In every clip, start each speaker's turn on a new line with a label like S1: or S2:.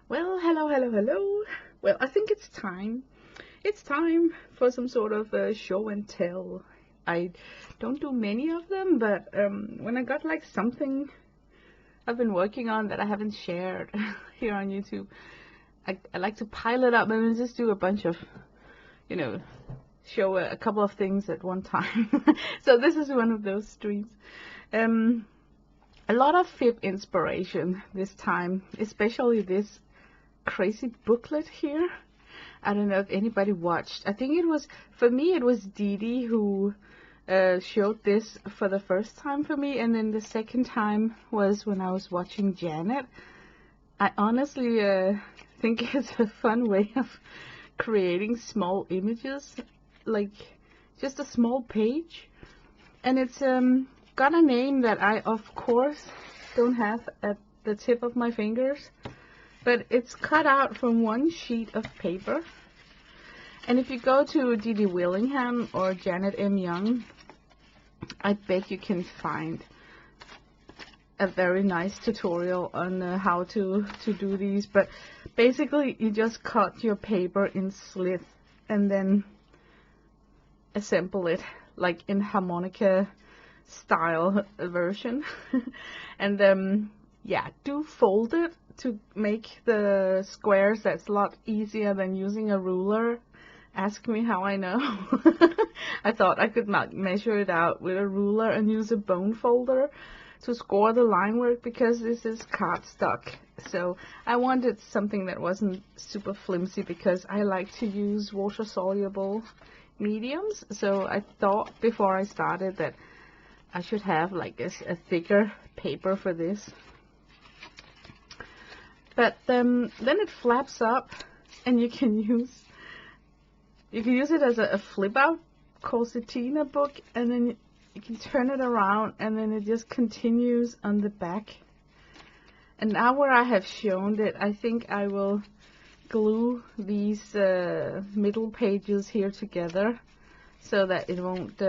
S1: Well, hello, hello, hello. Well, I think it's time. It's time for some sort of show and tell. I don't do many of them, but when I got like something I've been working on that I haven't shared here on YouTube, I like to pile it up and then just do a bunch of, you know, show a couple of things at one time. So this is one of those streams. A lot of fib inspiration this time, especially this crazy booklet here. I don't know if anybody watched. I think it was, for me, it was Dee Dee who showed this for the first time for me, and then the second time was when I was watching Janet. I honestly think it's a fun way of creating small images, like just a small page, and it's got a name that I of course don't have at the tip of my fingers, but it's cut out from one sheet of paper. And if you go to Dee Dee Willingham or Janet M. Young, I bet you can find a very nice tutorial on how to do these. But basically you just cut your paper in slits and then assemble it like in harmonica style version. And yeah, do fold it to make the squares. That's a lot easier than using a ruler. Ask me how I know. I thought I could not measure it out with a ruler and use a bone folder to score the line work, because this is cardstock. So I wanted something that wasn't super flimsy, because I like to use water soluble mediums. So I thought before I started that I should have like a thicker paper for this. But then it flaps up and you can use it as a flip out concertina book, and then you can turn it around and then it just continues on the back. And now where I have shown it, I think I will glue these middle pages here together so that it won't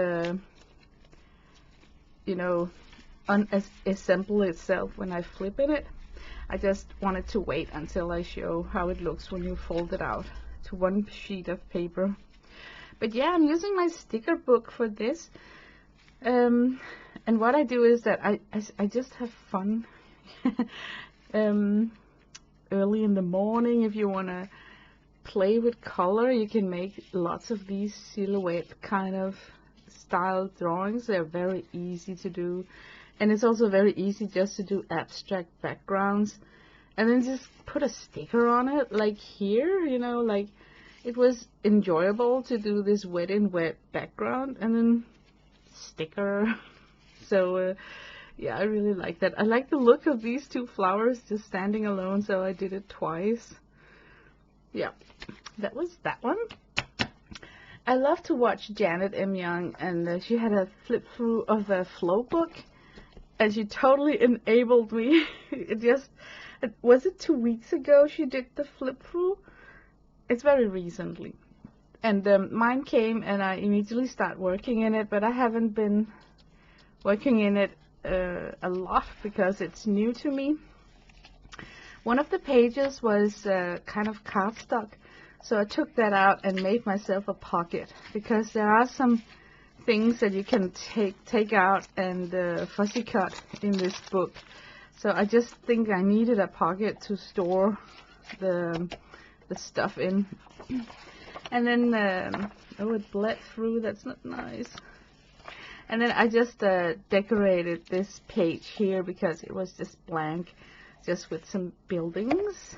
S1: you know, unassemble itself when I flip it. I just wanted to wait until I show how it looks when you fold it out to one sheet of paper. But yeah, I'm using my sticker book for this. And what I do is that I just have fun. Early in the morning, if you want to play with color, you can make lots of these silhouette kind of style drawings. They're very easy to do, and it's also very easy just to do abstract backgrounds and then just put a sticker on it, like here, you know, like it was enjoyable to do this wet in wet background and then sticker. So yeah, I really like that. I like the look of these two flowers just standing alone, so I did it twice. Yeah, that was that one. I love to watch Janet M. Young, and she had a flip through of a flow book, and she totally enabled me. Was it 2 weeks ago she did the flip through? It's very recently. And mine came and I immediately started working in it, but I haven't been working in it a lot because it's new to me. One of the pages was kind of cardstock, so I took that out and made myself a pocket, because there are some things that you can take out and fussy cut in this book. So I just think I needed a pocket to store the stuff in. And then oh, it bled through. That's not nice. And then I just decorated this page here because it was just blank, just with some buildings.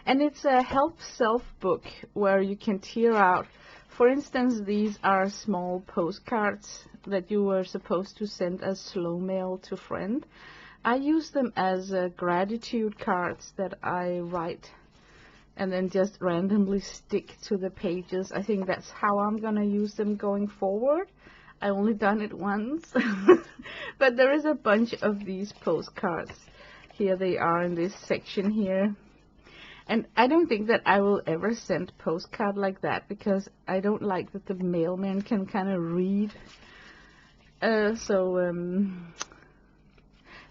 S1: And it's a help self book where you can tear out. For instance, these are small postcards that you were supposed to send as slow mail to a friend. I use them as gratitude cards that I write and then just randomly stick to the pages. I think that's how I'm gonna use them going forward. I only done it once. But there is a bunch of these postcards. Here they are in this section here. And I don't think that I will ever send postcard like that, because I don't like that the mailman can kind of read.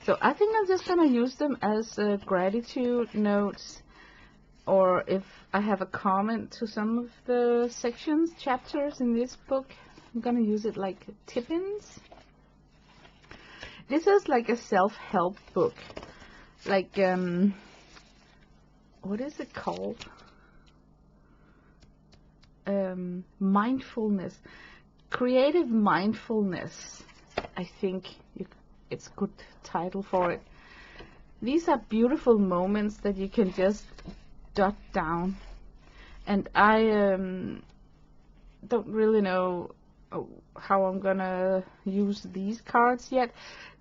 S1: So I think I'm just gonna use them as gratitude notes or if I have a comment to some of the chapters in this book, I'm gonna use it like tip-ins. This is like a self-help book, like what is it called? Mindfulness, creative mindfulness. I think it's a good title for it. These are beautiful moments that you can just jot down, and I don't really know how I'm gonna use these cards yet.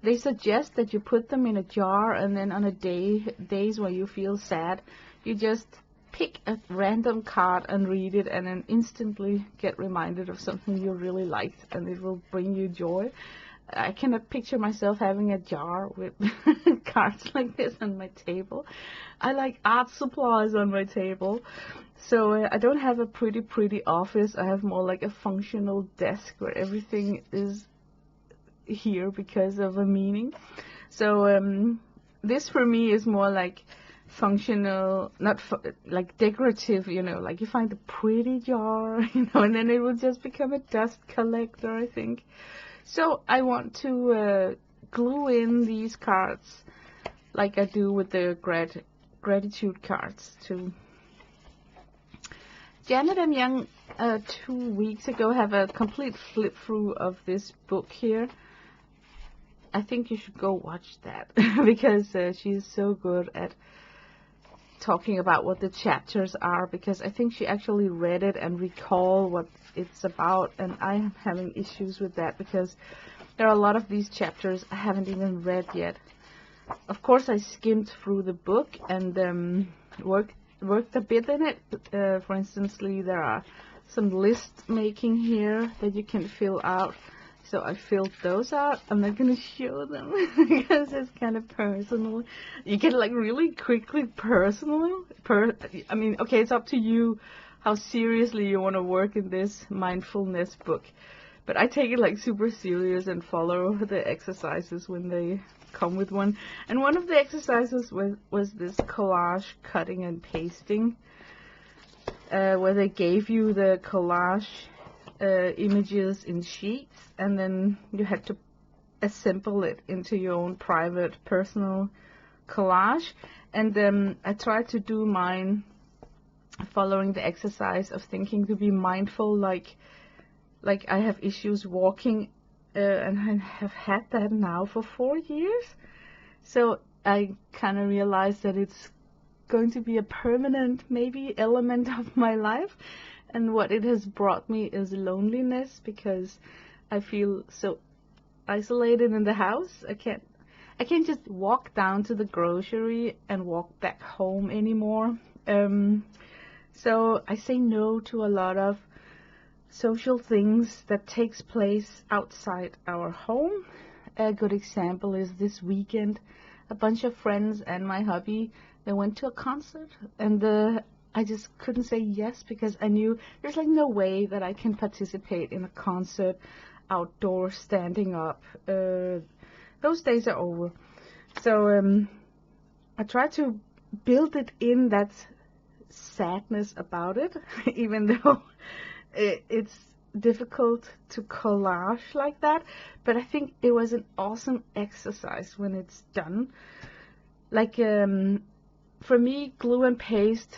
S1: They suggest that you put them in a jar, and then on days where you feel sad, you just pick a random card and read it, and then instantly get reminded of something you really liked, and it will bring you joy. I cannot picture myself having a jar with cards like this on my table. I like art supplies on my table. So I don't have a pretty office. I have more like a functional desk where everything is here because of a meaning. So this for me is more like functional, not like decorative, you know, like you find a pretty jar, you know, and then it will just become a dust collector, I think. So I want to glue in these cards like I do with the gratitude cards too. Janet and Young 2 weeks ago have a complete flip through of this book here. I think you should go watch that because she's so good at talking about what the chapters are, because I think she actually read it and recall what it's about, and I am having issues with that because there are a lot of these chapters I haven't even read yet. Of course, I skimmed through the book and worked a bit in it. For instance, there are some list making here that you can fill out. So I filled those out. I'm not going to show them because it's kind of personal. You get like really quickly personal. I mean, okay, it's up to you how seriously you want to work in this mindfulness book. But I take it like super serious and follow the exercises when they come with one. And one of the exercises was this collage cutting and pasting, where they gave you the collage images in sheets, and then you had to assemble it into your own private personal collage. And I tried to do mine following the exercise of thinking to be mindful, like I have issues walking, and I have had that now for 4 years. So I kind of realized that it's going to be a permanent maybe element of my life. And what it has brought me is loneliness, because I feel so isolated in the house. I can't just walk down to the grocery and walk back home anymore. So I say no to a lot of social things that takes place outside our home. A good example is this weekend, a bunch of friends and my hubby, they went to a concert, and I just couldn't say yes because I knew there's like no way that I can participate in a concert outdoors standing up. Those days are over. So I try to build it in, that sadness about it, even though it's difficult to collage like that. But I think it was an awesome exercise when it's done. Like for me, glue and paste,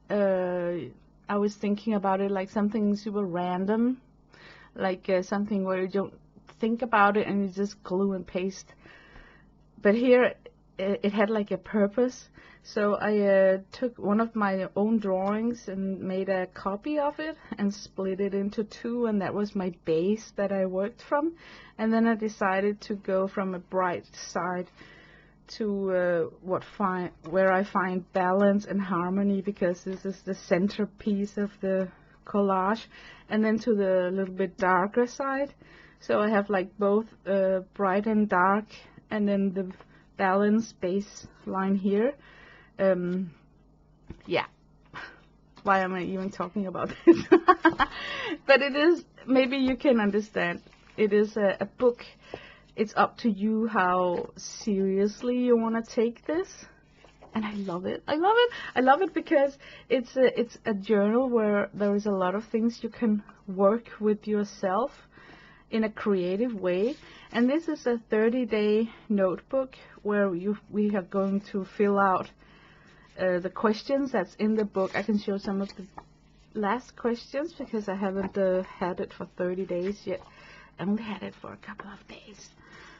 S1: I was thinking about it like something super random, like something where you don't think about it and you just glue and paste. But here it had like a purpose. So I took one of my own drawings and made a copy of it and split it into two, and that was my base that I worked from. And then I decided to go from a bright side to where I find balance and harmony, because this is the centerpiece of the collage, and then to the little bit darker side. So I have like both bright and dark, and then the balance base line here. Yeah, why am I even talking about this? But it is, maybe you can understand, it is a book. It's up to you how seriously you want to take this. and I love it. I love it. I love it because it's a journal where there is a lot of things you can work with yourself in a creative way. And this is a 30-day notebook where we are going to fill out the questions that's in the book. I can show some of the last questions because I haven't had it for 30 days yet. I only had it for a couple of days.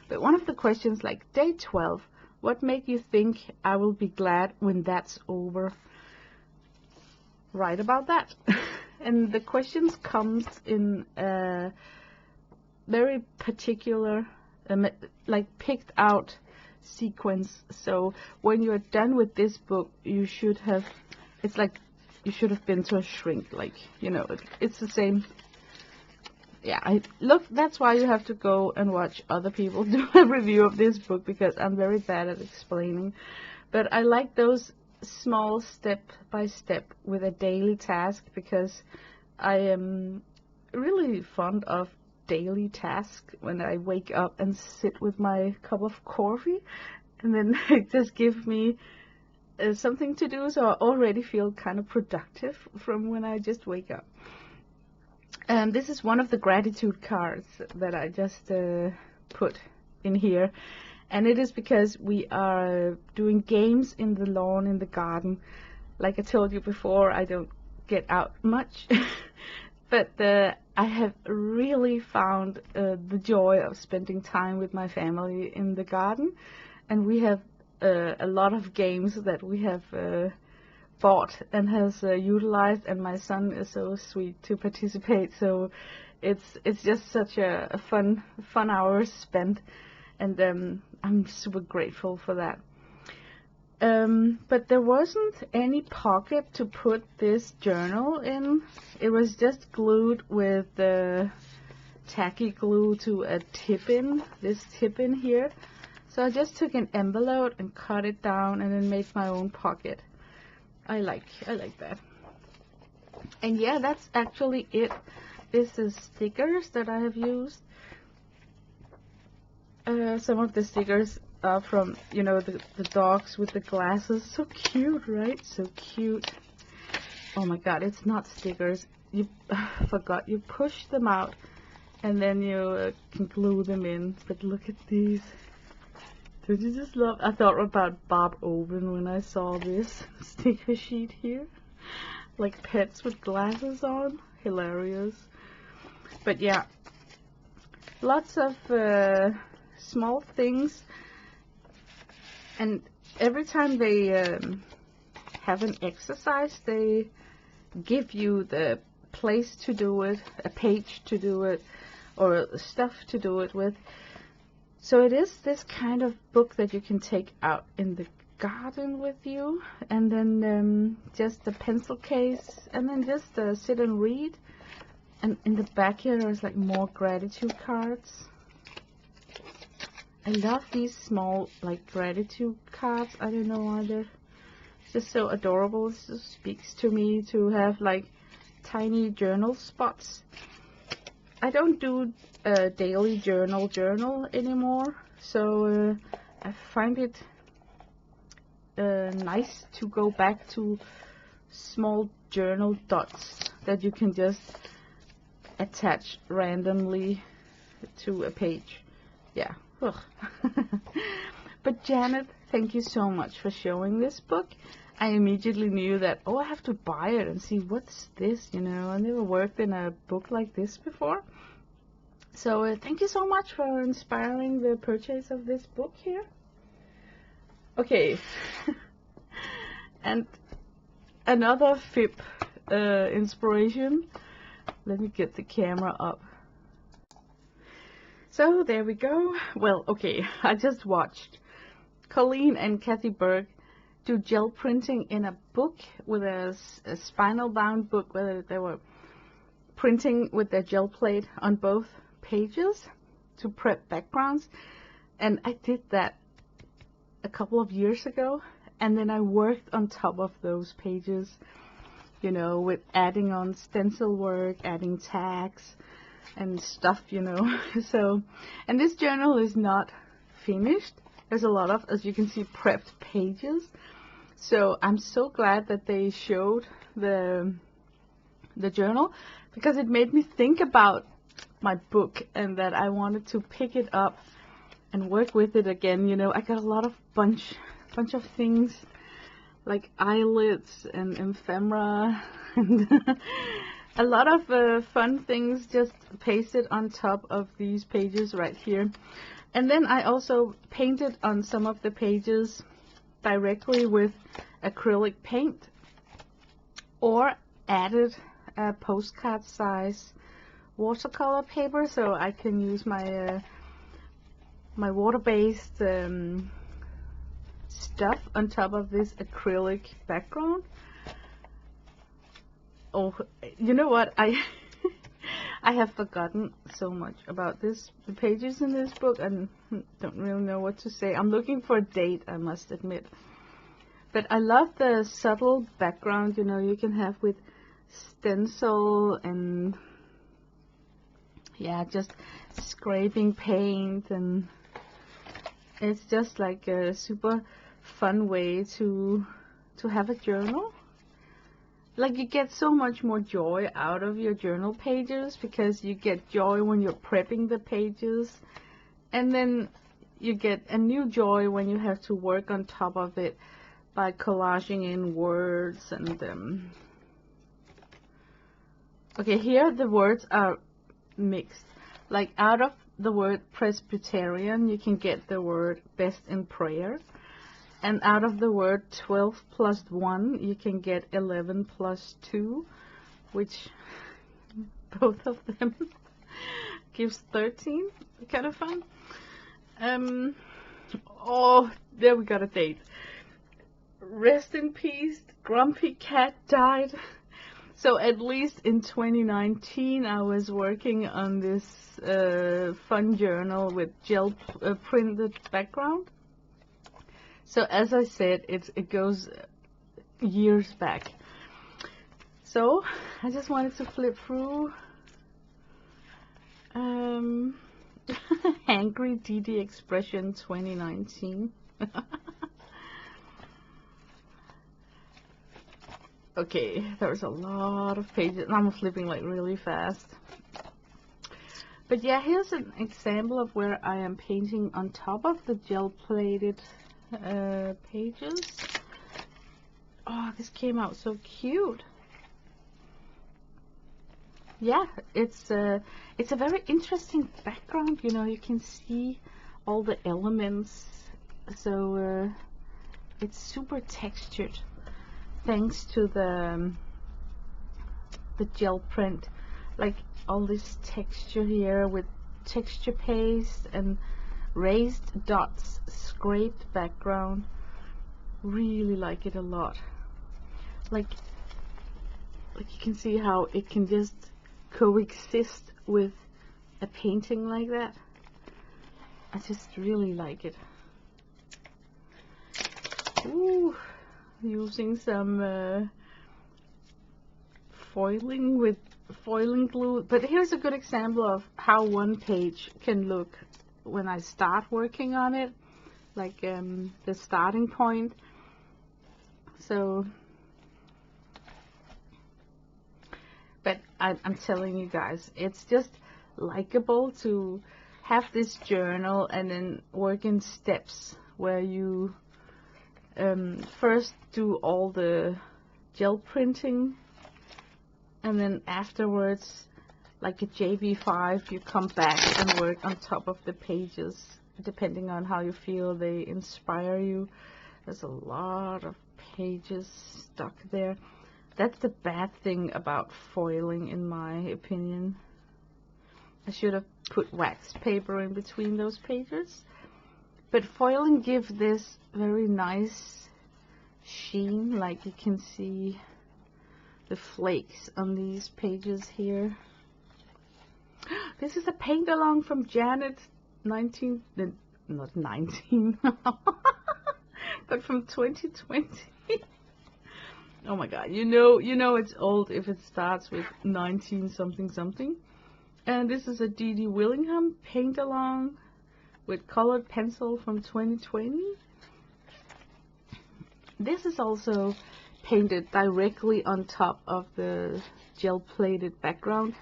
S1: But one of the questions, like day 12, what make you think I will be glad when that's over? Write about that. And the questions comes in a very particular, like picked out sequence. So when you're done with this book, you should have, it's like you should have been to a shrink, like, you know, it's the same. Yeah, look, that's why you have to go and watch other people do a review of this book, because I'm very bad at explaining. But I like those small step by step with a daily task, because I am really fond of daily tasks when I wake up and sit with my cup of coffee, and then it just gives me something to do, so I already feel kind of productive from when I just wake up. And this is one of the gratitude cards that I just put in here. And it is because we are doing games in the lawn, in the garden. Like I told you before, I don't get out much. But I have really found the joy of spending time with my family in the garden. And we have a lot of games that we have bought and has utilized, and my son is so sweet to participate, so it's just such a fun hours spent, and I'm super grateful for that. But there wasn't any pocket to put this journal in. It was just glued with tacky glue to a tip-in, this tip-in here. So I just took an envelope and cut it down and then made my own pocket. I like that. And yeah, that's actually it. This is stickers that I have used. Some of the stickers are from, you know, the dogs with the glasses. So cute, right? So cute. Oh my god, it's not stickers. You forgot. You push them out and then you can glue them in. But look at these. Don't you just love? I thought about Bob Owen when I saw this sticker sheet here. Like pets with glasses on. Hilarious. But yeah, lots of small things. And every time they have an exercise, they give you the place to do it, a page to do it, or stuff to do it with. So it is this kind of book that you can take out in the garden with you, and then just a pencil case, and then just sit and read. And in the back here there's like more gratitude cards. I love these small like gratitude cards. I don't know why they're just so adorable. It just speaks to me to have like tiny journal spots. I don't do a daily journal anymore, so I find it nice to go back to small journal dots that you can just attach randomly to a page. Yeah. Ugh. But Janet, thank you so much for showing this book. I immediately knew that, oh, I have to buy it and see what's this, you know. I never worked in a book like this before. So thank you so much for inspiring the purchase of this book here. Okay. And another FIP inspiration. Let me get the camera up. So there we go. Well, okay, I just watched Colleen and Kathy Berg do gel printing in a book with a spinal bound book where they were printing with their gel plate on both pages to prep backgrounds. And I did that a couple of years ago, and then I worked on top of those pages, you know, with adding on stencil work, adding tags and stuff, you know. So, and this journal is not finished. There's a lot of, as you can see, prepped pages, So I'm so glad that they showed the journal, because it made me think about my book and that I wanted to pick it up and work with it again. You know, I got a lot of bunch of things like eyelids and ephemera and a lot of fun things just pasted on top of these pages right here. And then I also painted on some of the pages directly with acrylic paint, or added a postcard size watercolor paper, so I can use my my water-based stuff on top of this acrylic background. Oh, you know what? I I have forgotten so much about the pages in this book, and don't really know what to say. I'm looking for a date, I must admit. But I love the subtle background, you know, you can have with stencil and, yeah, just scraping paint, and it's just like a super fun way to have a journal. Like, you get so much more joy out of your journal pages, because you get joy when you're prepping the pages, and then you get a new joy when you have to work on top of it by collaging in words. And okay, here the words are mixed. Like, out of the word Presbyterian, you can get the word best in prayer. And out of the word 12 plus 1, you can get 11 plus 2, which both of them gives 13. Kind of fun. Oh, there we got a date. Rest in peace, Grumpy Cat died. So at least in 2019, I was working on this fun journal with gel printed background. So as I said, it goes years back. So I just wanted to flip through Angry DD Expression 2019. Okay, there's a lot of pages. I'm flipping like really fast. But yeah, here's an example of where I am painting on top of the gel plated pages. Oh, this came out so cute. Yeah, it's a very interesting background. You know, you can see all the elements, so it's super textured thanks to the gel print. Like, all this texture here with texture paste and raised dots, scraped background. Really like it a lot. Like you can see how it can just coexist with a painting like that. I just really like it. Ooh, using some foiling glue. But here's a good example of how one page can look when I start working on it, like the starting point. So, but I'm telling you guys, it's just likable to have this journal and then work in steps where you first do all the gel printing, and then afterwards, like a JB5, you come back and work on top of the pages, depending on how you feel they inspire you. There's a lot of pages stuck there. That's the bad thing about foiling, in my opinion. I should have put wax paper in between those pages. But foiling gives this very nice sheen, like you can see the flakes on these pages here. This is a paint along from Janet, not 19, but from 2020. Oh my god, you know it's old if it starts with 19 something something. And this is a D.D. Willingham paint along with colored pencil from 2020. This is also painted directly on top of the gel plated background,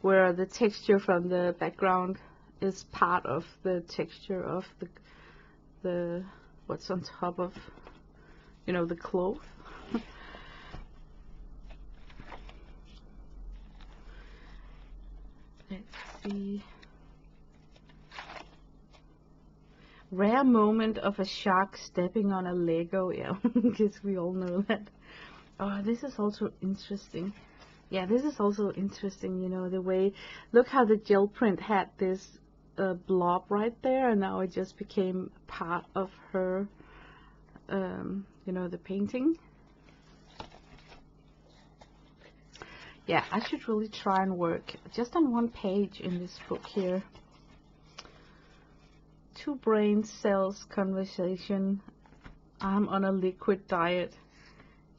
S1: where the texture from the background is part of the texture of the what's on top of, you know, the cloth. Let's see. Rare moment of a shark stepping on a Lego. Yeah, because we all know that. Oh, this is also interesting. Yeah, this is also interesting, you know, the way, look how the gel print had this blob right there, and now it just became part of her, you know, the painting. Yeah, I should really try and work just on one page in this book here. Two brain cells conversation. I'm on a liquid diet.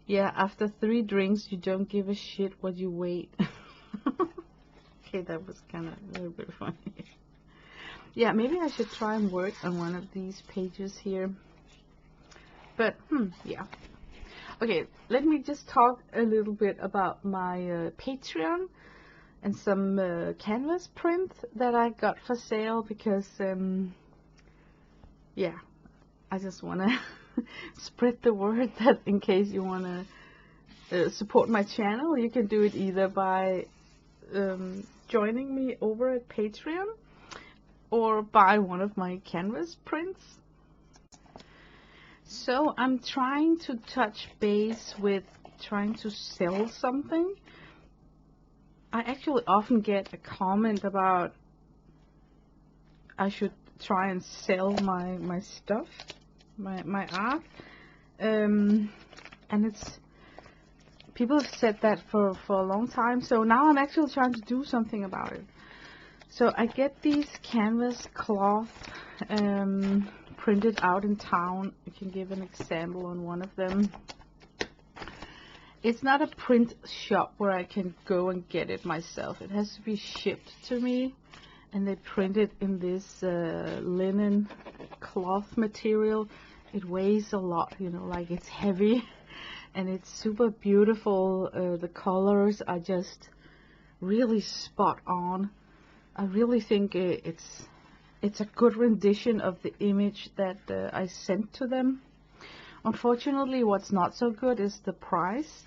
S1: Yeah, after 3 drinks, you don't give a shit what you weigh. Okay, that was kind of a little bit funny. Yeah, maybe I should try and work on one of these pages here. But, yeah. Okay, let me just talk a little bit about my Patreon and some canvas print that I got for sale, because, yeah, I just want to spread the word that in case you want to support my channel, you can do it either by joining me over at Patreon or buy one of my canvas prints. So I'm trying to touch base with trying to sell something. I actually often get a comment about I should try and sell my stuff, my art, and it's, people have said that for a long time, so now I'm actually trying to do something about it. So I get these canvas cloth printed out in town. I can give an example on one of them. It's not a print shop where I can go and get it myself. It has to be shipped to me, and they print it in this linen cloth material. It weighs a lot, you know, like it's heavy, and it's super beautiful. The colors are just really spot on. I really think it's a good rendition of the image that I sent to them. Unfortunately, what's not so good is the price.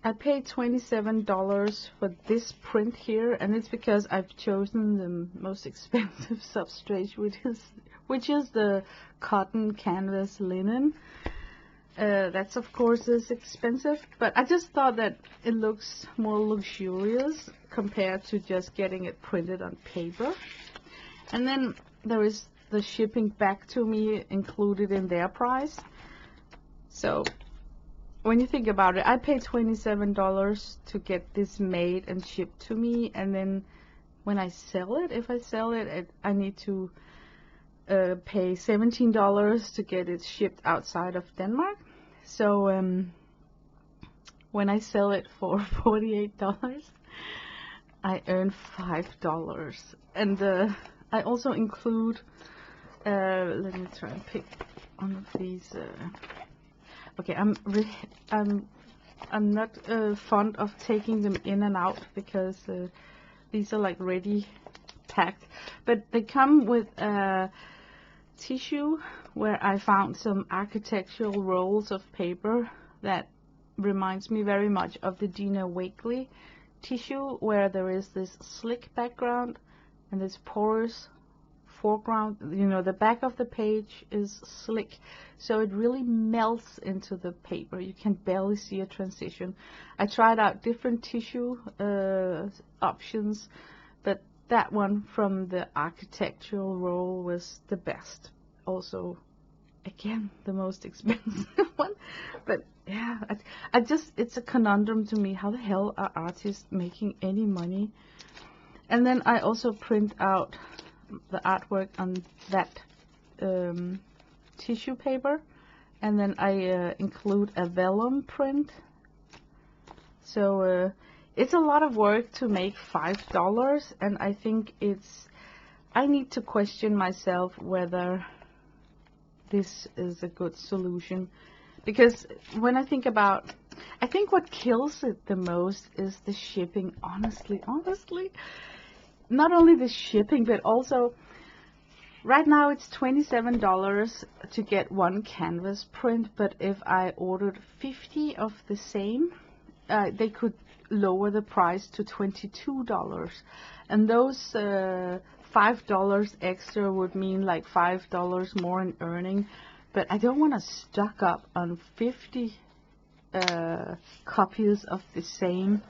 S1: I paid $27 for this print here, and it's because I've chosen the most expensive substrate, which is the cotton canvas linen. That's of course is expensive, but I just thought that it looks more luxurious compared to just getting it printed on paper. And then there is the shipping back to me included in their price. So when you think about it, I paid $27 to get this made and shipped to me, and then when I sell it, if I sell it, I need to pay $17 to get it shipped outside of Denmark. So when I sell it for $48, I earn $5. And I also include, let me try and pick one of these. Okay, I'm not fond of taking them in and out, because these are like ready packed, but they come with tissue where I found some architectural rolls of paper that reminds me very much of the Dina Wakley tissue, where there is this slick background and this porous foreground. You know, the back of the page is slick, so it really melts into the paper. You can barely see a transition. I tried out different tissue options, but that one from the architectural roll was the best. Also, again, the most expensive one. But yeah, I just, it's a conundrum to me. How the hell are artists making any money? And then I also print out the artwork on that tissue paper, and then I include a vellum print. So it's a lot of work to make $5, and I think I need to question myself whether this is a good solution, because when I think about, I think what kills it the most is the shipping. Honestly, not only the shipping, but also right now it's $27 to get one canvas print. But if I ordered 50 of the same, they could lower the price to $22, and those $5 extra would mean like $5 more in earning. But I don't want to stock up on 50 copies of the same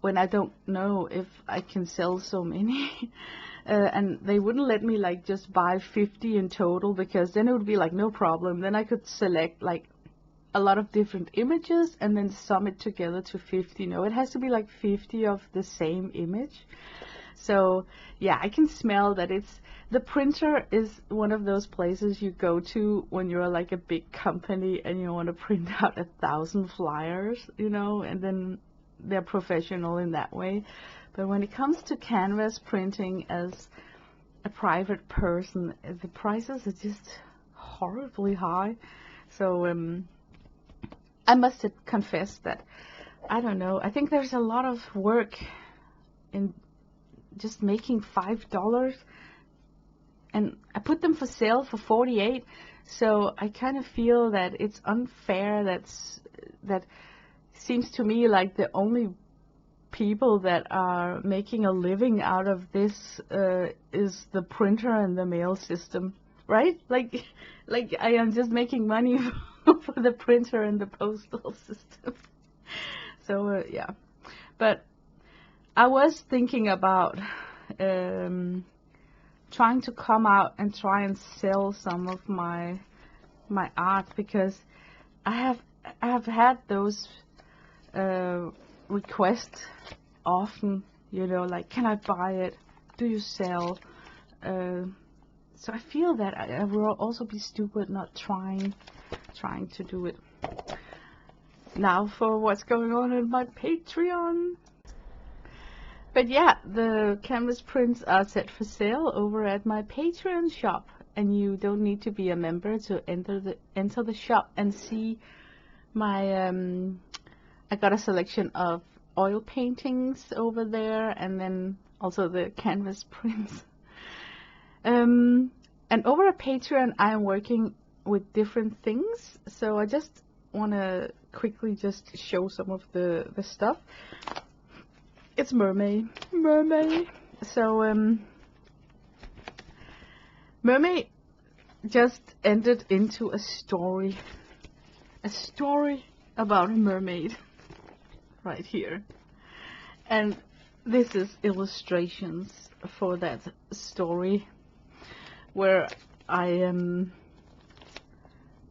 S1: when I don't know if I can sell so many. And they wouldn't let me like just buy 50 in total, because then it would be like no problem. Then I could select like a lot of different images and then sum it together to 50. No, it has to be like 50 of the same image. So yeah, I can smell that the printer is one of those places you go to when you're like a big company and you want to print out 1,000 flyers, you know, and then they're professional in that way. But when it comes to canvas printing as a private person, the prices are just horribly high. So I must confess that, I don't know, I think there's a lot of work in just making $5, and I put them for sale for 48. So I kind of feel that it's unfair. That seems to me like the only people that are making a living out of this is the printer and the mail system, right? Like I am just making money for the printer and the postal system. So yeah, but I was thinking about trying to come out and try and sell some of my art, because I have had those requests often, you know, like, can I buy it? Do you sell? So I feel that I will also be stupid not trying to do it. Now for what's going on in my Patreon. But yeah, the canvas prints are set for sale over at my Patreon shop, and you don't need to be a member to enter the shop and see my I got a selection of oil paintings over there, and then also the canvas prints. And over at Patreon I am working with different things, so I just want to quickly just show some of the stuff. It's mermaid. So mermaid just entered into a story about a mermaid right here, and this is illustrations for that story, where I am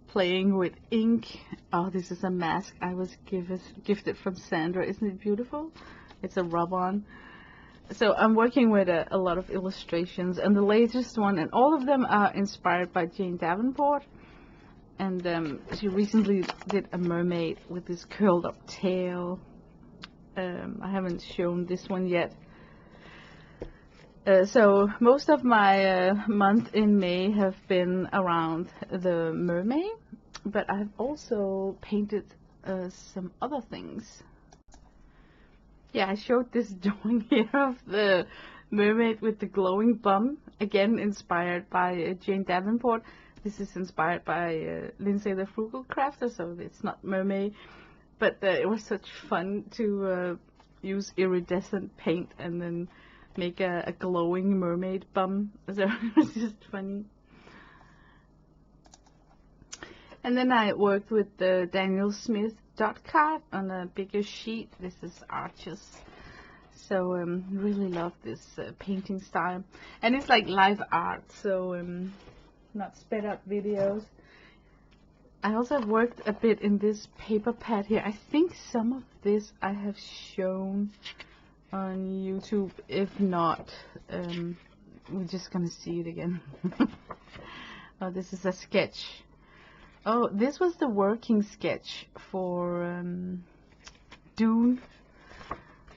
S1: playing with ink. Oh, this is a mask I was gifted from Sandra. Isn't it beautiful? It's a rub-on. So I'm working with a lot of illustrations, and the latest one, and all of them are inspired by Jane Davenport. And she recently did a mermaid with this curled up tail. I haven't shown this one yet. So most of my month in May have been around the mermaid, but I've also painted some other things. Yeah, I showed this drawing here of the mermaid with the glowing bum, again inspired by Jane Davenport. This is inspired by Lindsay the Frugal Crafter, so it's not mermaid, but it was such fun to use iridescent paint and then make a glowing mermaid bum. So it was just funny. And then I worked with the Daniel Smith dot card on a bigger sheet. This is Arches. So really love this painting style, and it's like live art, so not sped up videos. I also have worked a bit in this paper pad here. I think some of this I have shown on YouTube. If not, we're just gonna see it again. Oh, this is a sketch. Oh, this was the working sketch for Dune.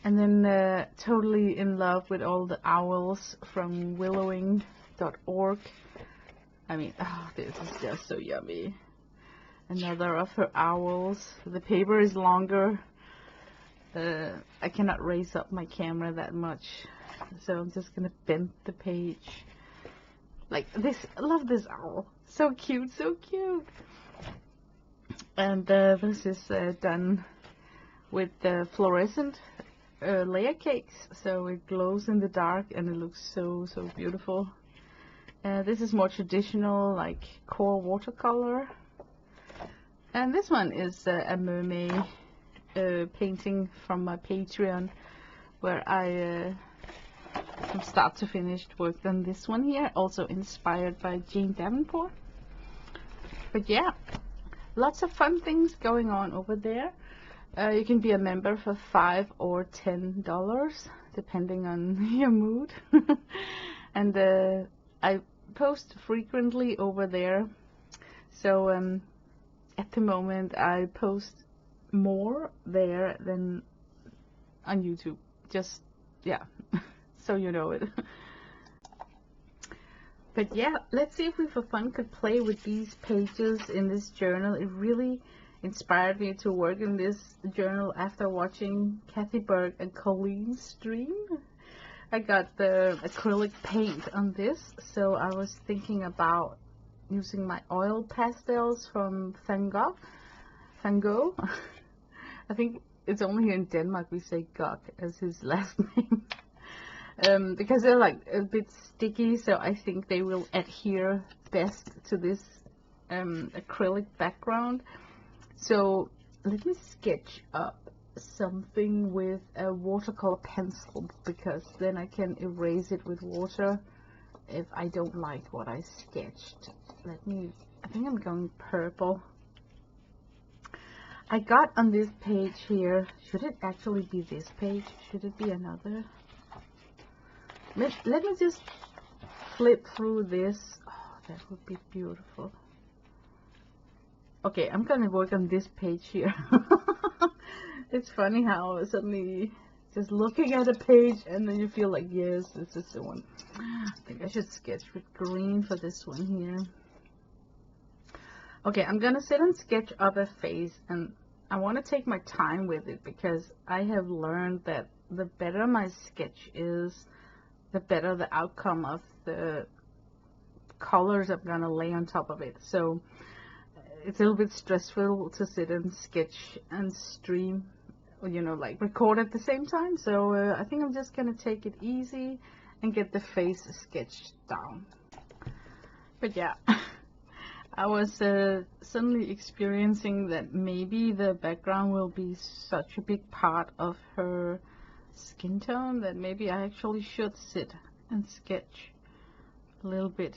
S1: And then totally in love with all the owls from willowing.org. I mean, oh, this is just so yummy. Another of her owls. The paper is longer. I cannot raise up my camera that much, so I'm just gonna bend the page like this. I love this owl. So cute, so cute. And this is done with the fluorescent layer cakes, so it glows in the dark and it looks so beautiful. This is more traditional, like core watercolor. And this one is a mermaid painting from my Patreon, where I from start to finish worked on this one here, also inspired by Jane Davenport. But yeah, lots of fun things going on over there. You can be a member for $5 or $10 depending on your mood. And I post frequently over there, so at the moment I post more there than on YouTube. Just, yeah, so you know it. But yeah, let's see if we for fun could play with these pages in this journal. It really inspired me to work in this journal after watching Kathy Burke and Colleen's stream. I got the acrylic paint on this, so I was thinking about using my oil pastels from Van Gogh. I think it's only here in Denmark we say Gogh as his last name. Because they're like a bit sticky, so I think they will adhere best to this acrylic background. So let me sketch up something with a watercolor pencil, because then I can erase it with water if I don't like what I sketched. I think I'm going purple. I got on this page here, should it actually be this page? Should it be another? Let me just flip through this. Oh, that would be beautiful. Okay, I'm gonna work on this page here. It's funny how suddenly just looking at a page and then you feel like, yes, this is the one. I think I should sketch with green for this one here. Okay, I'm gonna sit and sketch up a face, and I want to take my time with it, because I have learned that the better my sketch is, the better the outcome of the colors I'm gonna lay on top of it. So it's a little bit stressful to sit and sketch and stream, you know, like record at the same time. So I think I'm just gonna take it easy and get the face sketched down. But yeah, I was suddenly experiencing that maybe the background will be such a big part of her skin tone that maybe I actually should sit and sketch a little bit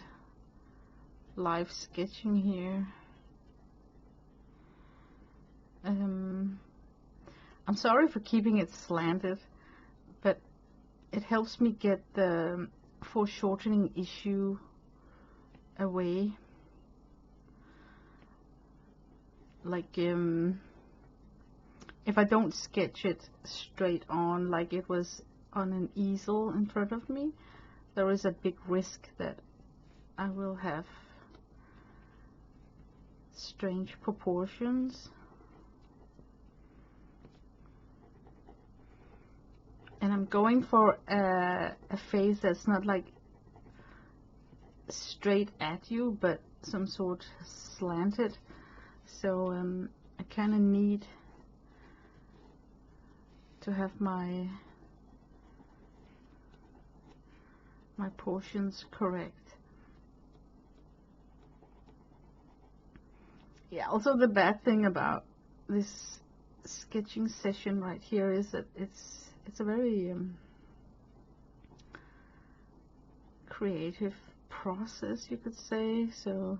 S1: live sketching here. I'm sorry for keeping it slanted, but it helps me get the foreshortening issue away. Like if I don't sketch it straight on like it was on an easel in front of me, there is a big risk that I will have strange proportions. And I'm going for a face that's not like straight at you, but some sort slanted. So I kind of need to have my portions correct. Yeah, also the bad thing about this sketching session right here is that it's a very creative process, you could say. So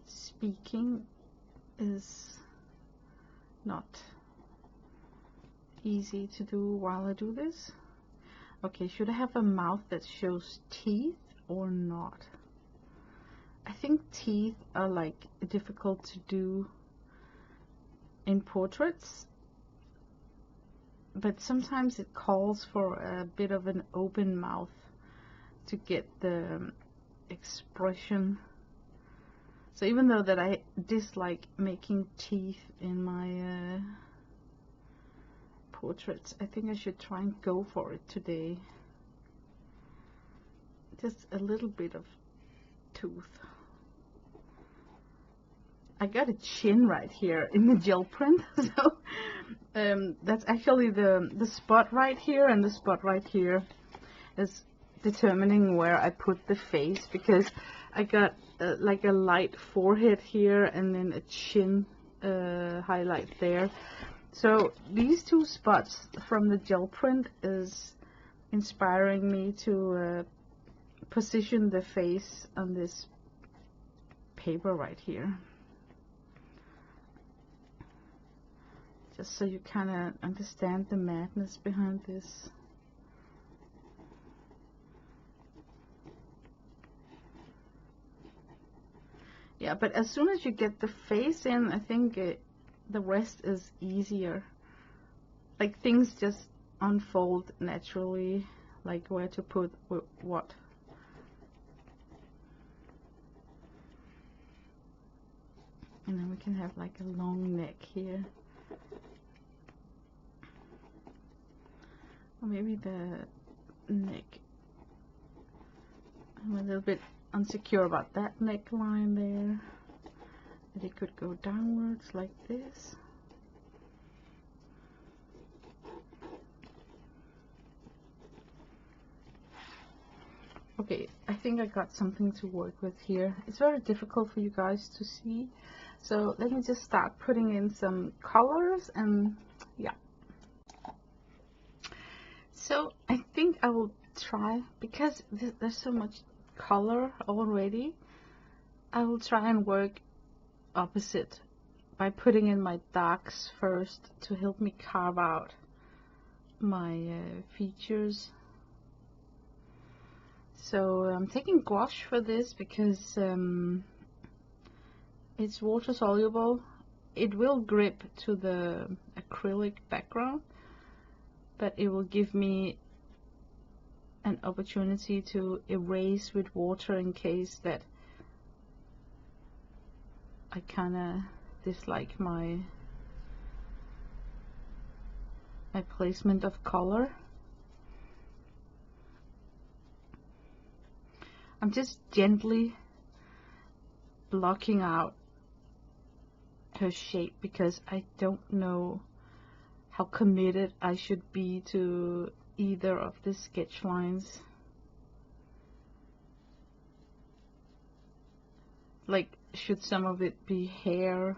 S1: speaking is not easy to do while I do this. Okay, should I have a mouth that shows teeth or not? I think teeth are like difficult to do in portraits, but sometimes it calls for a bit of an open mouth to get the expression So even though that I dislike making teeth in my portraits, I think I should try and go for it today. Just a little bit of tooth. I got a chin right here in the gel print, so that's actually the spot right here, and the spot right here is determining where I put the face, because I got like a light forehead here and then a chin highlight there. So these two spots from the gel print is inspiring me to position the face on this paper right here. Just so you kind of understand the madness behind this. Yeah, but as soon as you get the face in, I think the rest is easier. Like things just unfold naturally, like where to put what. And then we can have like a long neck here. Or maybe the neck. I'm a little bit unsecure about that neckline there. But it could go downwards like this. Okay, I think I got something to work with here. It's very difficult for you guys to see. So let me just start putting in some colors, and yeah. So I think I will try, because there's so much color already, I will try and work opposite by putting in my darks first to help me carve out my features. So I'm taking gouache for this because it's water soluble. It will grip to the acrylic background, but it will give me an opportunity to erase with water in case that I kind of dislike my placement of color. I'm just gently blocking out her shape because I don't know how committed I should be to either of the sketch lines. Like, should some of it be hair?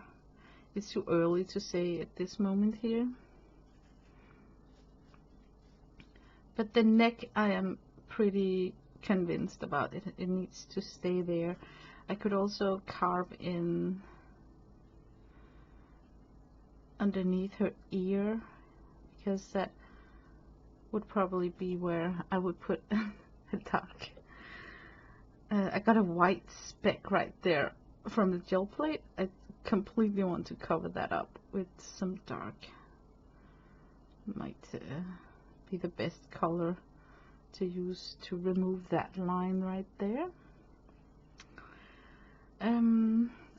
S1: It's too early to say at this moment here. But the neck, I am pretty convinced about it. It needs to stay there. I could also carve in underneath her ear, because that would probably be where I would put a dark. I got a white speck right there from the gel plate. I completely want to cover that up with some dark. Might be the best color to use to remove that line right there.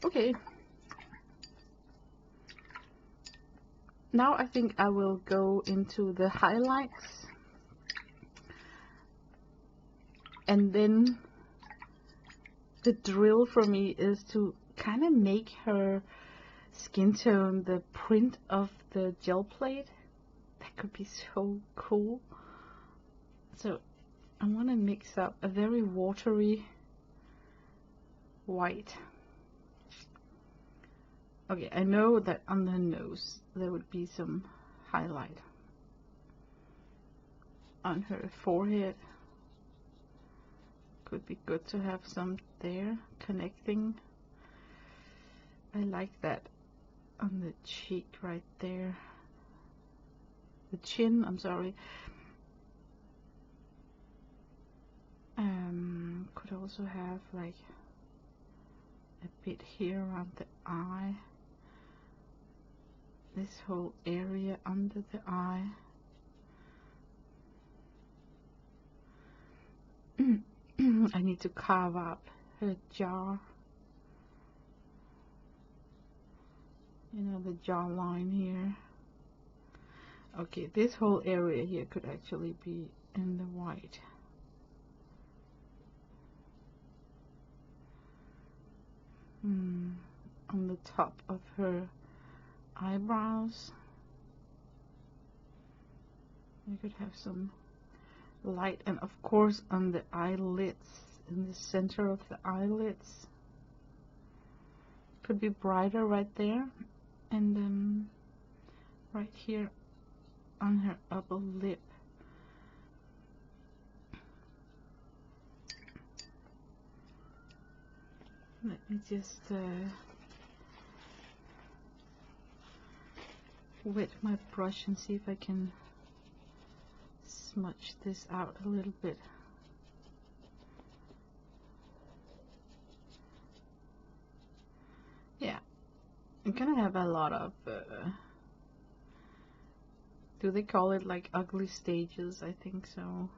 S1: Okay. Now I think I will go into the highlights, and then the drill for me is to kind of make her skin tone the print of the gel plate. That could be so cool. So I want to mix up a very watery white. Okay, I know that on the nose there would be some highlight. On her forehead could be good to have some there connecting. I like that on the cheek right there. The chin, I'm sorry. Could also have like a bit here around the eye. This whole area under the eye. I need to carve out her jaw. you know, the jawline here. Okay, this whole area here could actually be in the white. On the top of her eyebrows, you could have some light, and of course on the eyelids, in the center of the eyelids, could be brighter right there, and then right here on her upper lip. Let me just wet my brush and see if I can smudge this out a little bit. Yeah, I'm gonna have a lot of do they call it like ugly stages? I think so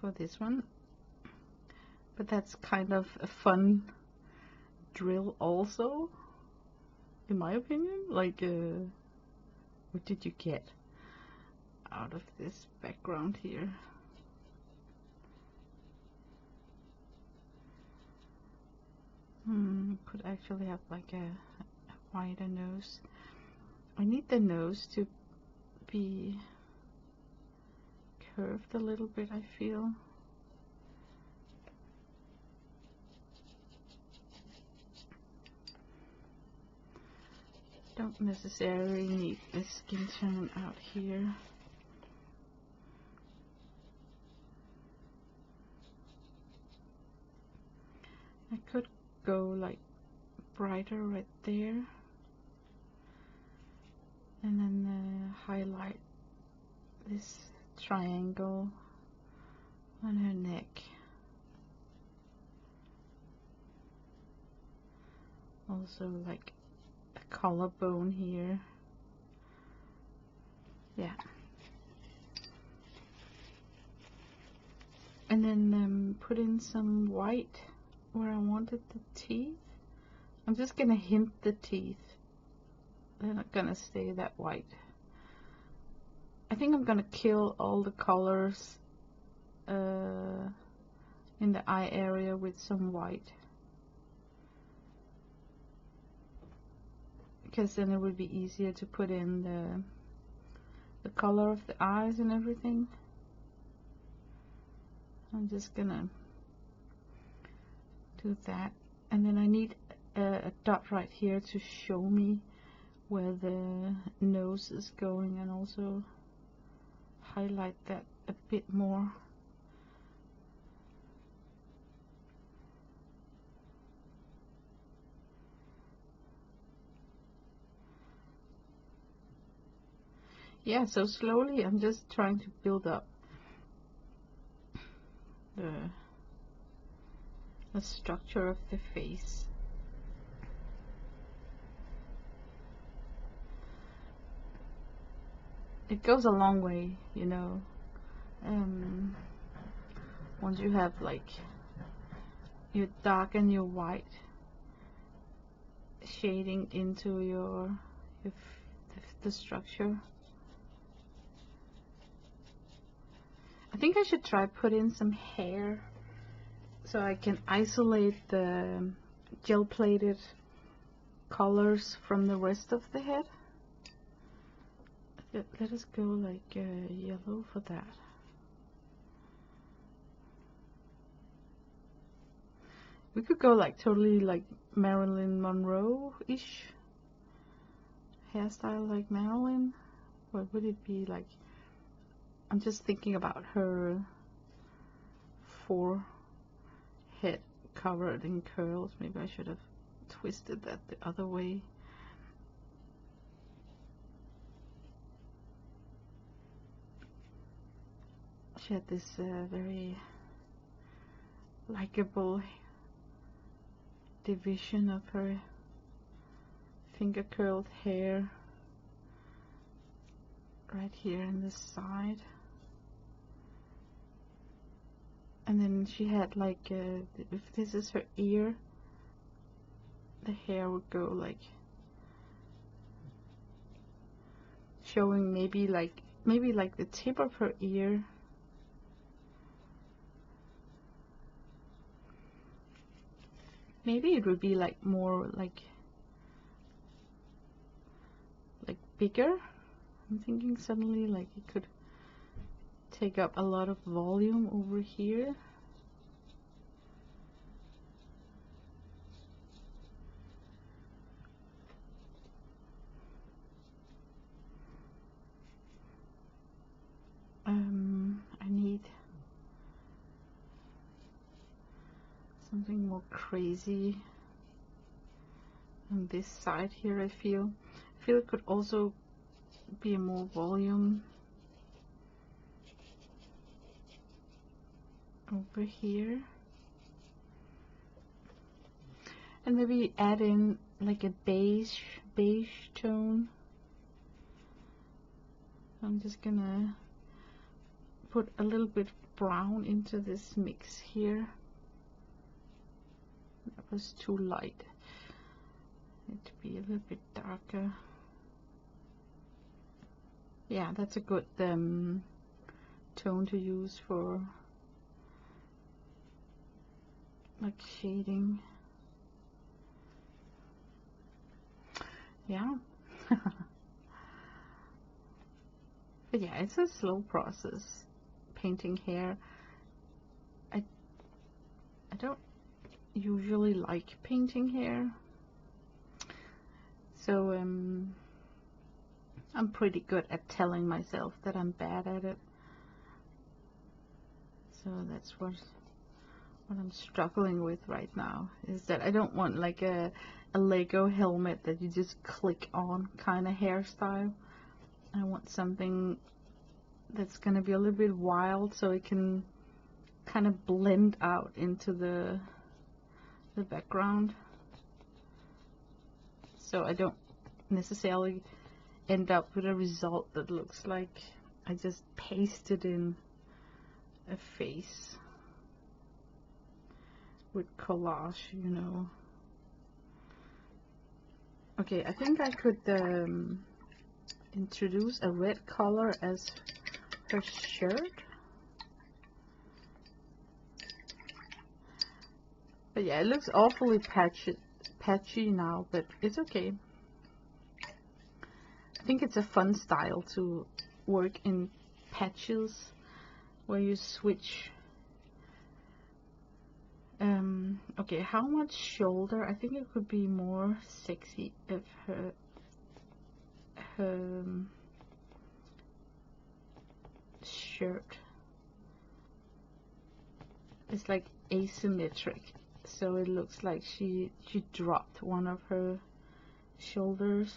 S1: for this one, but that's kind of a fun drill also, in my opinion. Like what did you get out of this background here? Could actually have like a wider nose. I need the nose to be curved a little bit, I feel. Don't necessarily need the skin tone out here. I could go like brighter right there, and then highlight this triangle on her neck. Also like a collarbone here. Yeah. And then put in some white where I wanted the teeth. I'm just gonna hint the teeth. They're not gonna stay that white. I think I'm gonna kill all the colors in the eye area with some white, because then it would be easier to put in the color of the eyes and everything. I'm just gonna do that, and then I need a dot right here to show me where the nose is going, and also highlight that a bit more. Yeah, so slowly I'm just trying to build up the structure of the face. It goes a long way, you know. Once you have like your dark and your white shading into the structure. I think I should try put in some hair so I can isolate the gel plated colors from the rest of the head. Let us go like yellow for that. We could go like totally like Marilyn Monroe-ish hairstyle, like Marilyn. What would it be like? I'm just thinking about her forehead covered in curls. Maybe I should have twisted that the other way. She had this very likable division of her finger curled hair right here in the side, and then she had like if this is her ear, the hair would go like showing maybe like the tip of her ear. Maybe it would be like more like bigger. I'm thinking suddenly like it could take up a lot of volume over here. I need something more crazy on this side here. I feel it could also be more volume over here, and maybe add in like a beige tone. I'm just gonna put a little bit brown into this mix here. That was too light. Need to be a little bit darker. Yeah, that's a good tone to use for like shading. Yeah. But yeah, it's a slow process painting hair. I don't usually like painting hair, so I'm pretty good at telling myself that I'm bad at it. So that's what I'm struggling with right now, is that I don't want like a Lego helmet that you just click on kind of hairstyle. I want something that's gonna be a little bit wild, so it can kind of blend out into the background, so I don't necessarily end up with a result that looks like I just pasted in a face with collage, you know. Okay, I think I could introduce a red color as her shirt. But yeah, it looks awfully patchy now, but it's okay. I think it's a fun style to work in patches where you switch. Okay, how much shoulder? I think it could be more sexy if her shirt is like asymmetric, so it looks like she dropped one of her shoulders.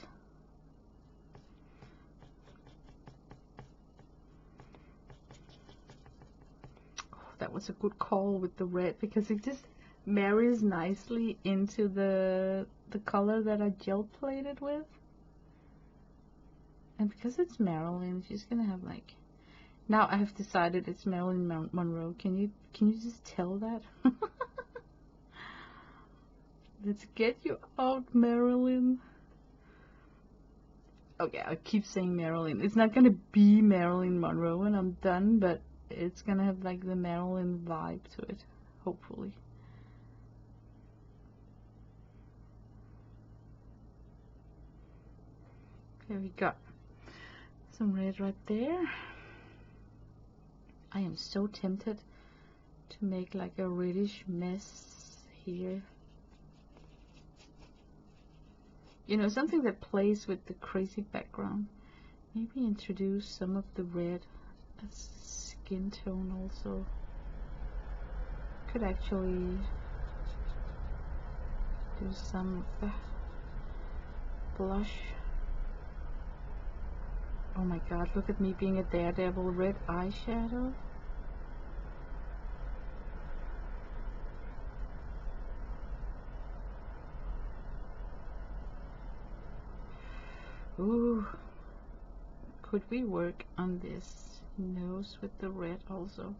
S1: Oh, that was a good call with the red, because it just marries nicely into the color that I gel plated with. And because it's Marilyn, she's gonna have like, now I have decided it's Marilyn Monroe. Can you just tell that? Let's get you out, Marilyn. Okay, I keep saying Marilyn. It's not gonna be Marilyn Monroe when I'm done, but it's gonna have like the Marilyn vibe to it, hopefully. Here we go. Some red right there. I am so tempted to make like a reddish mess here. You know, something that plays with the crazy background. Maybe introduce some of the red as skin tone also. Could actually do some of the blush. Oh my god, look at me being a daredevil. Red eyeshadow. Ooh. Could we work on this nose with the red also?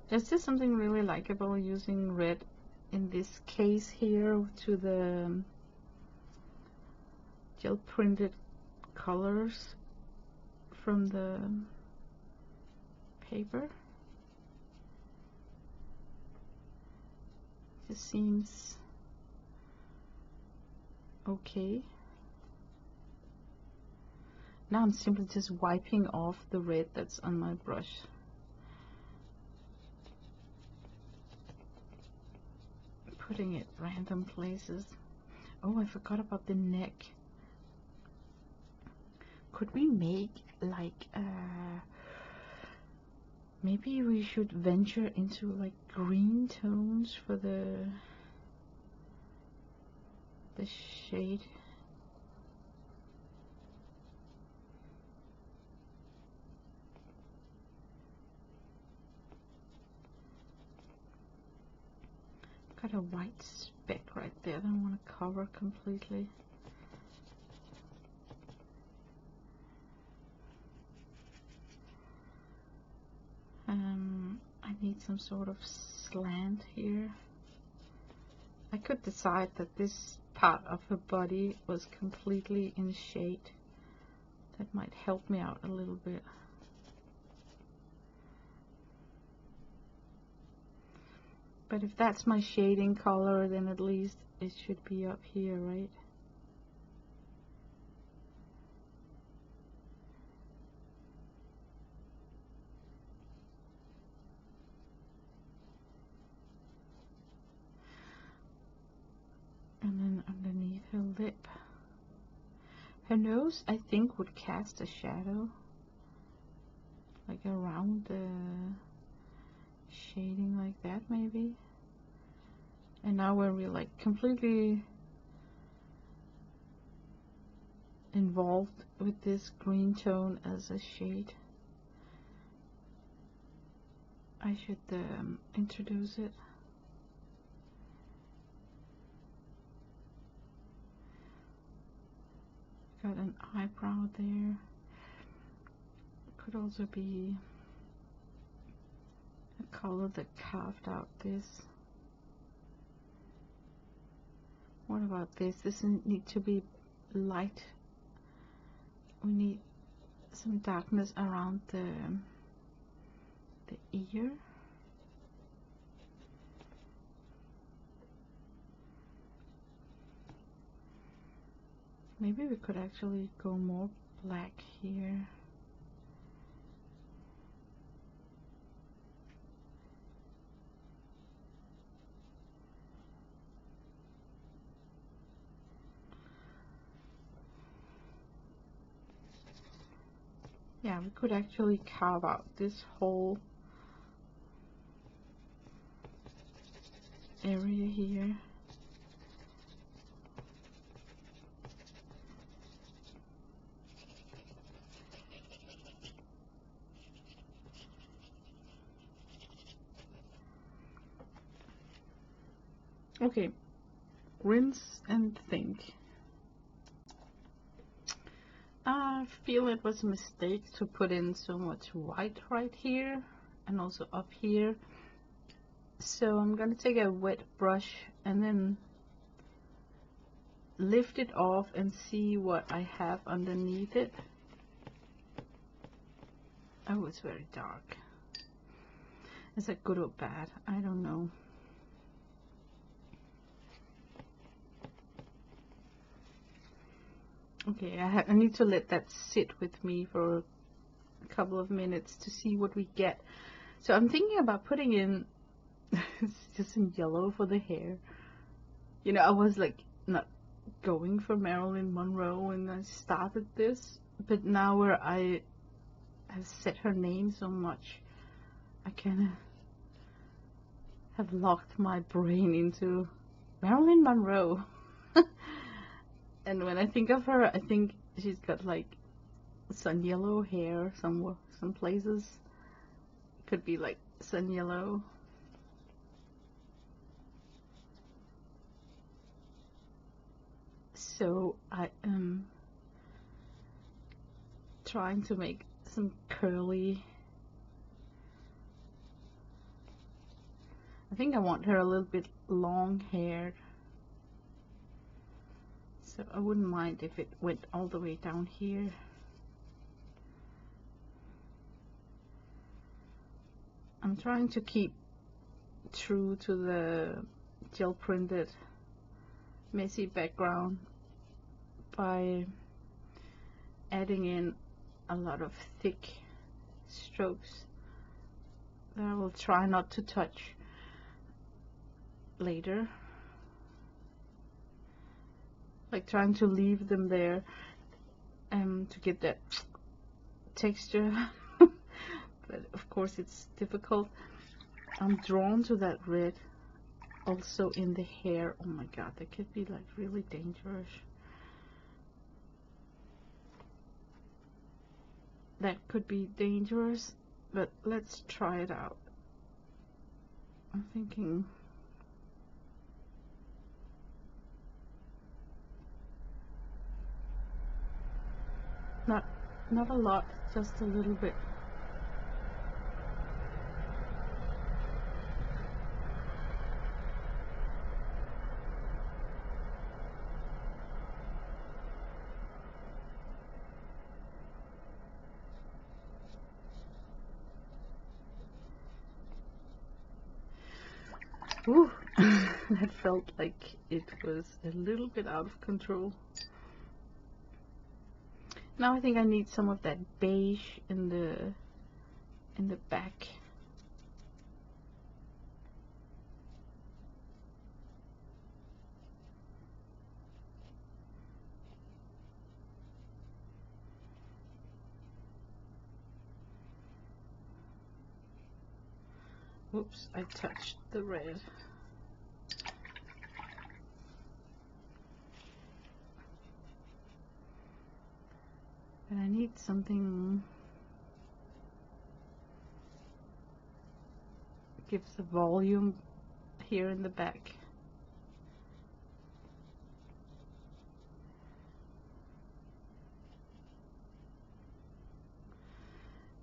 S1: There's just something really likable using red in this case here to the gel printed colors. from the paper. Just seems okay. Now I'm simply just wiping off the red that's on my brush. Putting it random places. Oh, I forgot about the neck. Could we make like maybe we should venture into like green tones for the shade. Got a white speck right there. I don't want to cover completely. I need some sort of slant here. I could decide that this part of her body was completely in shade. That might help me out a little bit. But if that's my shading color, then at least it should be up here, right? And then underneath her lip. Her nose, I think, would cast a shadow. Like around the shading like that, maybe. And now where we're like completely involved with this green tone as a shade, I should introduce it. Got an eyebrow there. Could also be a color that carved out this. What about this? This doesn't need to be light. We need some darkness around the ear. Maybe we could actually go more black here. Yeah, we could actually carve out this whole area here. Okay, rinse and think. I feel it was a mistake to put in so much white right here and also up here. So I'm gonna take a wet brush and then lift it off and see what I have underneath it. Oh, it's very dark. Is that good or bad? I don't know. Okay, I need to let that sit with me for a couple of minutes to see what we get. So I'm thinking about putting in just some yellow for the hair. You know, I was like not going for Marilyn Monroe when I started this, but now where I have said her name so much, I kind of have locked my brain into Marilyn Monroe. And when I think of her, I think she's got like sun yellow hair somewhere, some places. Could be like sun yellow. So I am trying to make some curly. I think I want her a little bit long haired. So I wouldn't mind if it went all the way down here. I'm trying to keep true to the gel printed messy background by adding in a lot of thick strokes that I will try not to touch later, like trying to leave them there to get that texture. But of course it's difficult. I'm drawn to that red also in the hair. Oh my god, that could be like really dangerous. That could be dangerous, but let's try it out. I'm thinking not a lot, just a little bit. Ooh, that felt like it was a little bit out of control. Now I think I need some of that beige in the back. Oops, I touched the red. But I need something that gives the volume here in the back.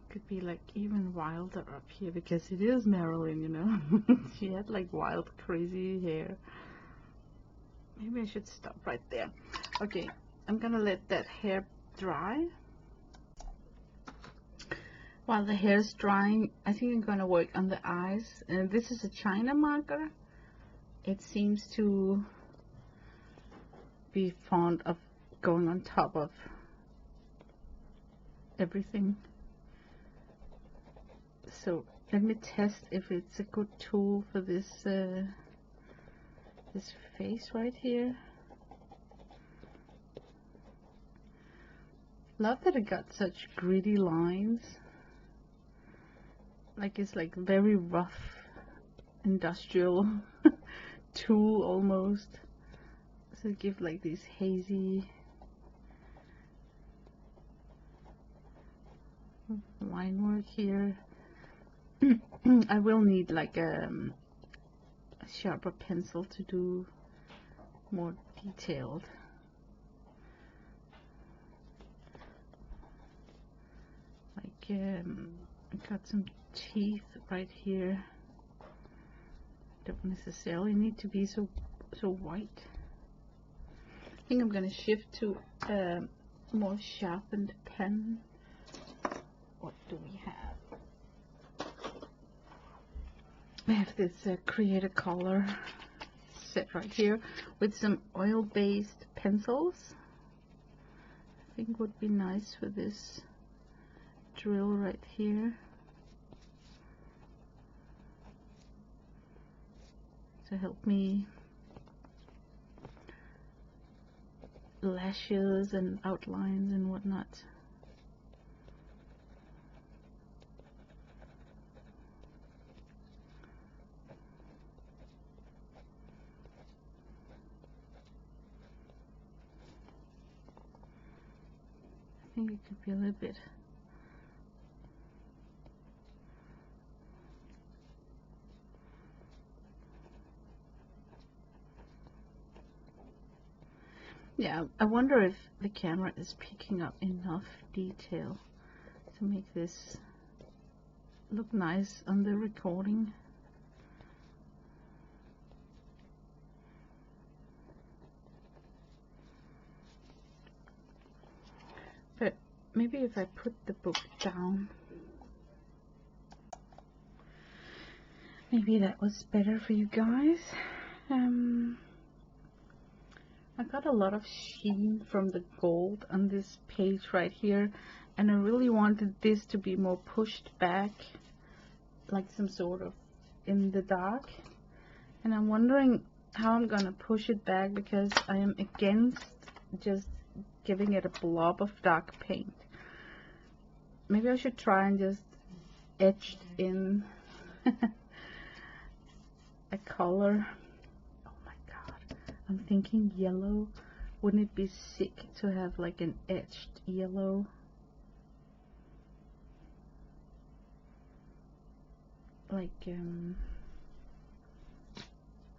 S1: Could be like even wilder up here because it is Marilyn, you know. She had like wild, crazy hair. Maybe I should stop right there. Okay, I'm gonna let that hair dry. While the hair is drying, I think I'm gonna work on the eyes. And this is a China marker. It seems to be fond of going on top of everything. So let me test if it's a good tool for this this face right here. Love that it got such gritty lines. Like it's like very rough industrial tool almost. So give like these hazy line work here. I will need like a sharper pencil to do more detailed. Like I got some teeth right here. Don't necessarily need to be so white. I think I'm gonna shift to a more sharpened pen. What do we have? I have this Create a Color set right here with some oil-based pencils. I think would be nice for this drill right here. To help me lashes and outlines and whatnot. I think it could be a little bit yeah, I wonder if the camera is picking up enough detail to make this look nice on the recording. But maybe if I put the book down. Maybe that was better for you guys. I got a lot of sheen from the gold on this page right here, and I really wanted this to be more pushed back, like some sort of in the dark. And I'm wondering how I'm gonna push it back, because I am against just giving it a blob of dark paint. Maybe I should try and just etch in a color. Oh my god, I'm thinking yellow. Wouldn't it be sick to have like an etched yellow? Like,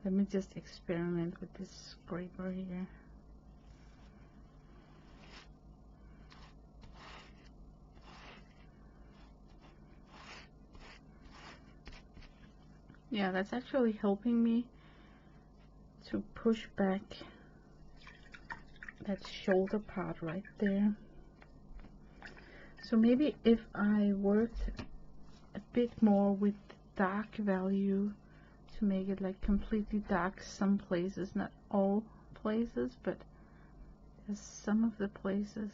S1: let me just experiment with this scraper here. Yeah, that's actually helping me to push back that shoulder part right there. So maybe if I worked a bit more with dark value to make it like completely dark some places, not all places, but just some of the places.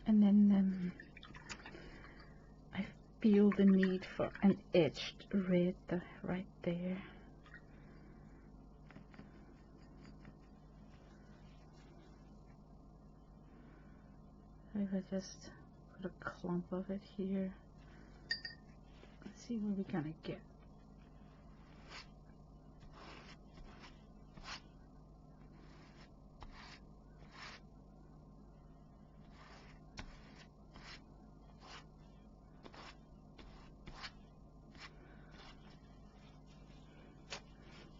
S1: And then I feel the need for an etched red right there. If I just put a clump of it here, let's see what we're gonna get.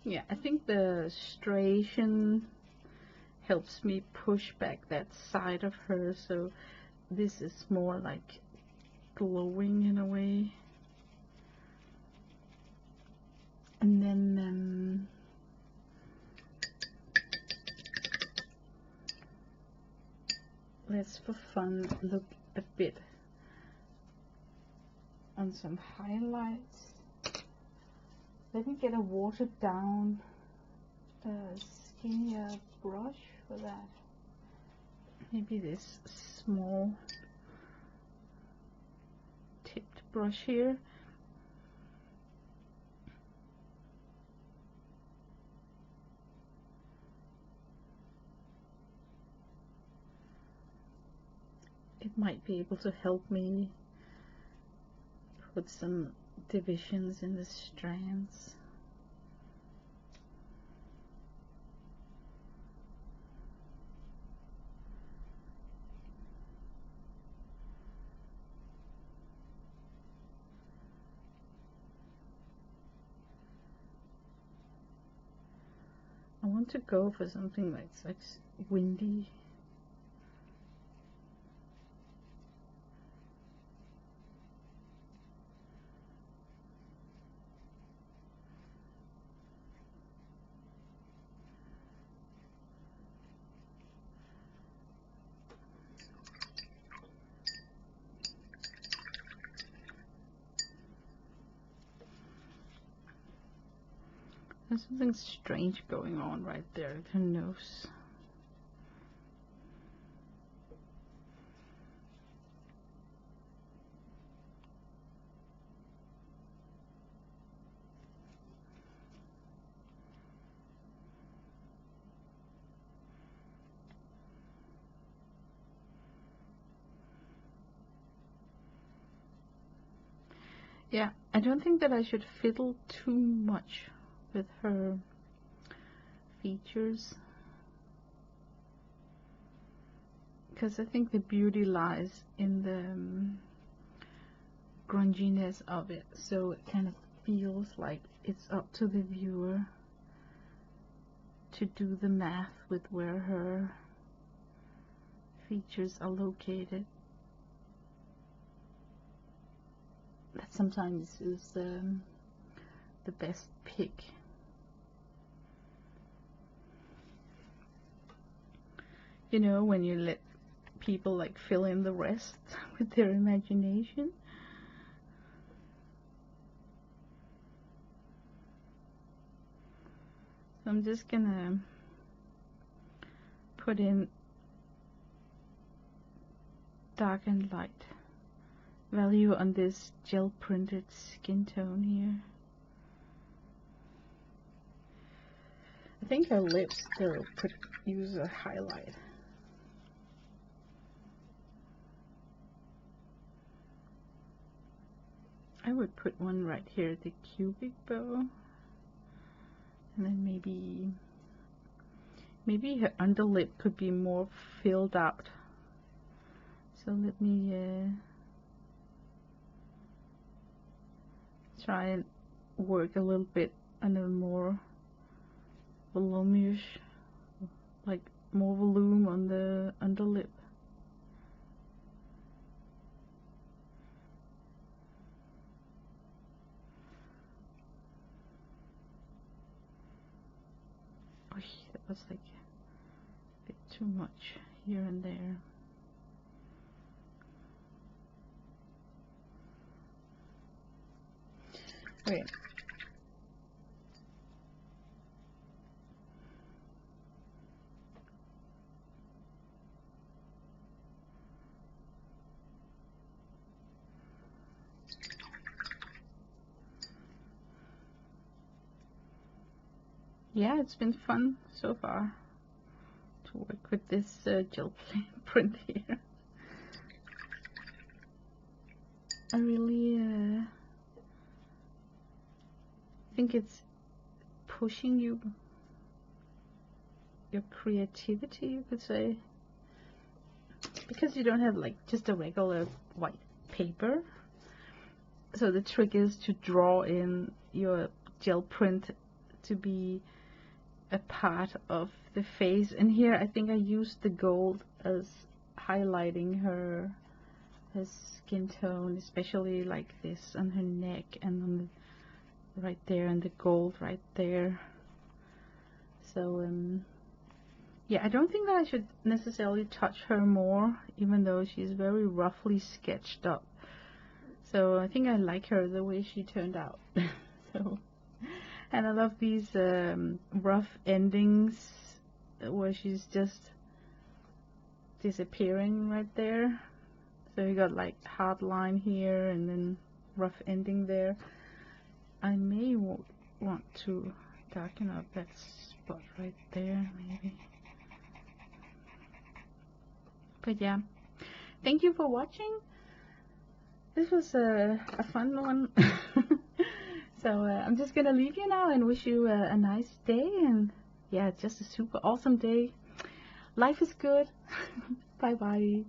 S1: Yeah, I think the striation helps me push back that side of her, so this is more like glowing in a way. And then let's for fun look a bit on some highlights. Let me get a watered down skinnier brush for that. Maybe this small tipped brush here. It might be able to help me put some divisions in the strands. I want to go for something that's like windy. There's something strange going on right there at her nose. Yeah, I don't think that I should fiddle too much with her features, because I think the beauty lies in the grunginess of it, so it kind of feels like it's up to the viewer to do the math with where her features are located. That sometimes is the best pick. You know, when you let people like fill in the rest with their imagination. So I'm just gonna put in dark and light value on this gel printed skin tone here. I think her lips still could use a highlight. I would put one right here at the cubic bow, and then maybe her underlip could be more filled out. So let me try and work a little bit on a more voluminous, like more volume on the underlip. Oh, that was like a bit too much here and there. Wait. Yeah, it's been fun so far to work with this gel print here. I really think it's pushing your creativity, you could say, because you don't have like just a regular white paper. So the trick is to draw in your gel print to be a part of the face. And here I think I used the gold as highlighting her skin tone, especially like this on her neck and on the right there, and the gold right there. So yeah, I don't think that I should necessarily touch her more, even though she's very roughly sketched up. So I think I like her the way she turned out. So, and I love these rough endings where she's just disappearing right there. So you got like hard line here and then rough ending there. I may want to darken up that spot right there, maybe. But yeah, thank you for watching. This was a fun one. So I'm just gonna leave you now and wish you a nice day, and yeah, just a super awesome day. Life is good. Bye bye.